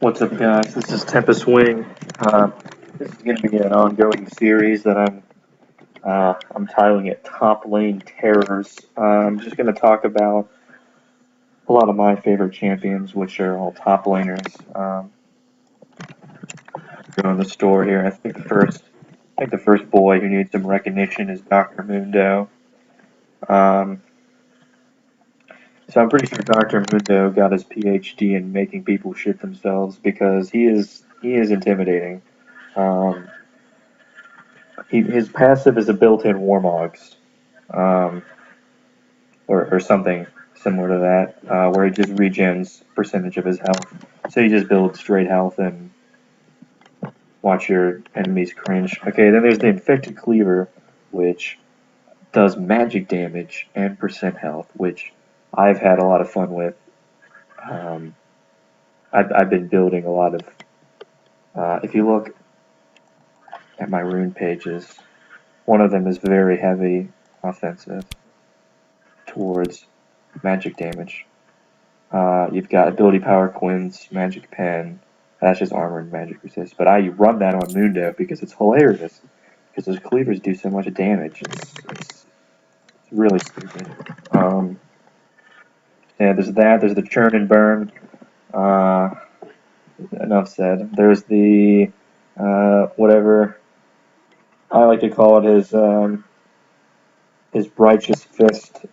What's up, guys? This is Tempest Wing. This is going to be an ongoing series that I'm titling it "Top Lane Terrors." I'm just going to talk about a lot of my favorite champions, which are all top laners. Going to the store here. I think the first boy who needs some recognition is Doctor Mundo. Um, so I'm pretty sure Doctor Mundo got his PhD in making people shit themselves because he is intimidating. Um, his passive is a built-in Warmogs, um, or something similar to that, where he just regens percentage of his health. So you just build straight health and watch your enemies cringe. Okay, then there's the Infected Cleaver, which does magic damage and percent health, which I've had a lot of fun with. Um, I've been building a lot of. If you look at my rune pages, one of them is very heavy offensive towards magic damage. You've got ability power Quinn's magic pen. That's just armor and magic resist. But I run that on Mundo because it's hilarious. Because those cleavers do so much damage. It's really stupid. Yeah, there's that. There's the churn and burn. Uh, Enough said. There's the whatever I like to call it his righteous fist.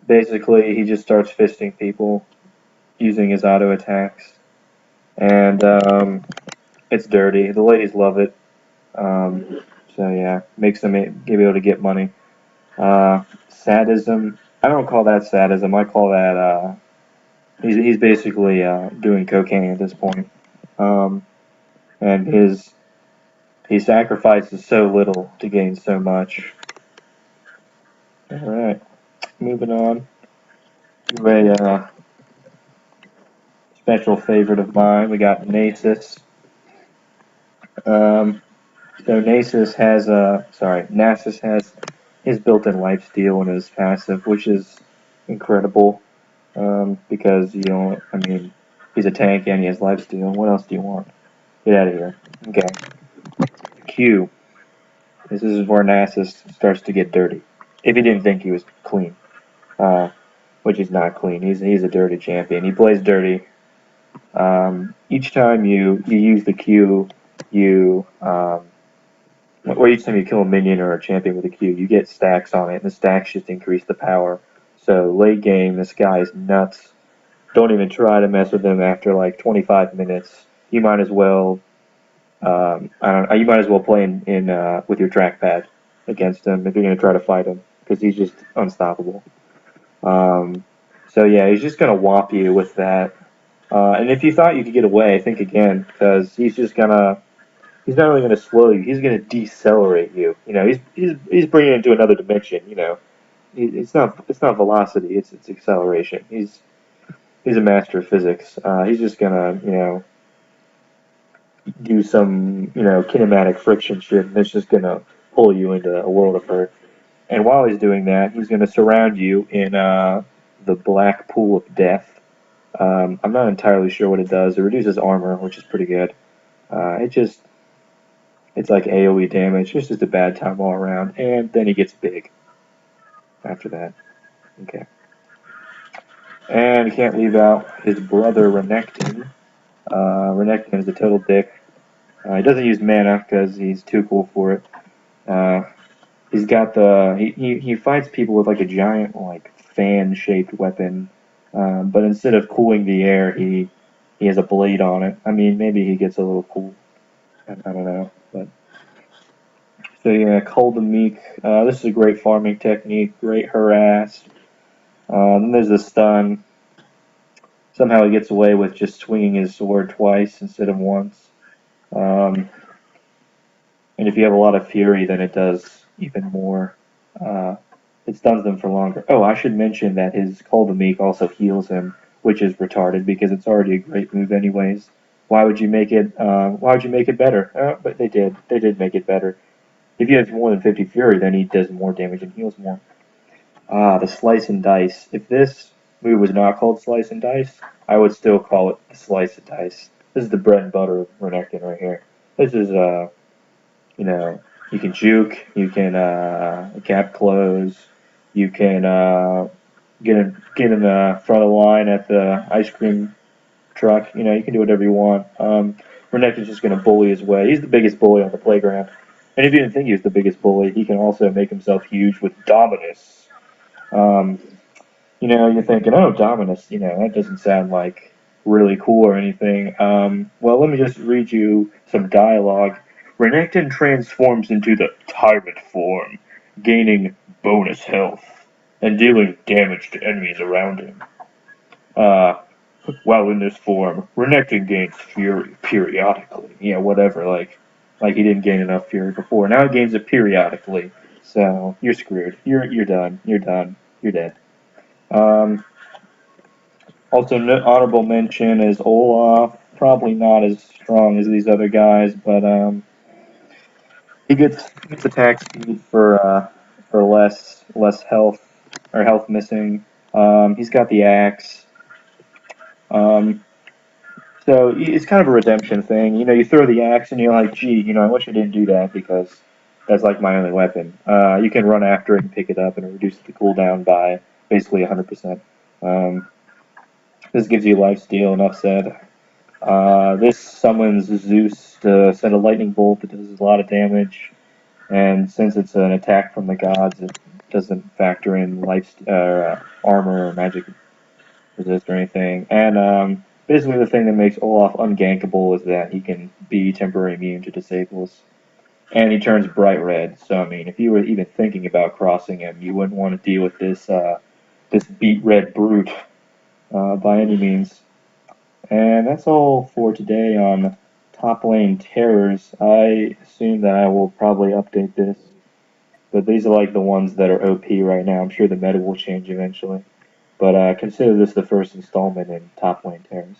Basically, he just starts fisting people using his auto attacks, and it's dirty. The ladies love it. So yeah, makes them be able to get money. Sadism. I don't call that sadism. I call that he's basically doing cocaine at this point. Um, and he sacrifices so little to gain so much. All right, moving on to a special favorite of mine. We got Nasus. Um, so Nasus has his built-in lifesteal in his passive, which is incredible. Because I mean, he's a tank and he has lifesteal. What else do you want? Get out of here. Okay. Q. This is where Nasus starts to get dirty. If you didn't think he was clean, which he's not clean. He's a dirty champion. He plays dirty. Each time you use the Q, or each time you kill a minion or a champion with a Q, you get stacks on it, and the stacks just increase the power. So late game, this guy is nuts. Don't even try to mess with him after like 25 minutes. You might as well, I don't. You might as well play in with your trackpad against him if you're gonna try to fight him because he's just unstoppable. Um, so yeah, he's just gonna whop you with that. And if you thought you could get away, think again because he's not only gonna slow you, he's gonna decelerate you. You know, he's bringing it into another dimension. You know, it's not velocity, it's acceleration. He's a master of physics. He's just gonna, do some, kinematic friction shit, and it's just gonna pull you into a world of hurt. And while he's doing that, he's gonna surround you in the black pool of death. I'm not entirely sure what it does. It reduces armor, which is pretty good. It's like AOE damage. It's just a bad time all around. And then he gets big after that. Okay. And you can't leave out his brother Renekton. Renekton is a total dick. He doesn't use mana because he's too cool for it. Uh, he's got he fights people with like a giant like fan shaped weapon, but instead of cooling the air, he has a blade on it. I mean, maybe he gets a little cool. I don't know, but so yeah, Cull the Meek. This is a great farming technique. Great harass. Then there's the stun. Somehow he gets away with just swinging his sword twice instead of once. Um, And if you have a lot of fury, then it does even more. Uh, it stuns them for longer. Oh, I should mention that his Call the Meek also heals him, which is retarded because it's already a great move anyways. Why would you make it? Why would you make it better? But they did. They did make it better. If you have more than 50 fury, then he does more damage and heals more. The slice and dice. If this move was not called Slice and Dice, I would still call it Slice and Dice. This is the bread and butter of Renekton right here. This is, you know, you can juke, you can gap close, you can get in the front of the line at the ice cream truck. You know, you can do whatever you want. Renekton's just going to bully his way. He's the biggest bully on the playground. And if you didn't think he was the biggest bully, he can also make himself huge with Dominus. Um, you know, you're thinking, oh, Dominus, you know, that doesn't sound like really cool or anything. Well, let me just read you some dialogue. Renekton transforms into the Tyrant form, gaining bonus health and dealing damage to enemies around him. Uh, while in this form, Renekton gains fury periodically. Yeah, whatever. Like he didn't gain enough fury before. Now he gains it periodically. So you're screwed. You're done. You're done. You're dead. Um, Also, honorable mention is Olaf. Probably not as strong as these other guys, but he gets attack speed for less health or health missing. He's got the axe. Um, so it's kind of a redemption thing. You know, you throw the axe and you're like, gee, you know, I wish I didn't do that because that's like my only weapon. You can run after it and pick it up, and it reduces the cooldown by basically 100%. This gives you lifesteal, enough said. This summons Zeus to send a lightning bolt that does a lot of damage, and since it's an attack from the gods, it doesn't factor in armor or magic resist or anything. And basically, the thing that makes Olaf ungankable is that he can be temporarily immune to disables, and he turns bright red. So I mean, if you were even thinking about crossing him, you wouldn't want to deal with this beet red brute by any means. And that's all for today on Top Lane Terrors. I assume that I will probably update this, but these are like the ones that are OP right now. I'm sure the meta will change eventually. But consider this the first installment in Top Lane Terrors.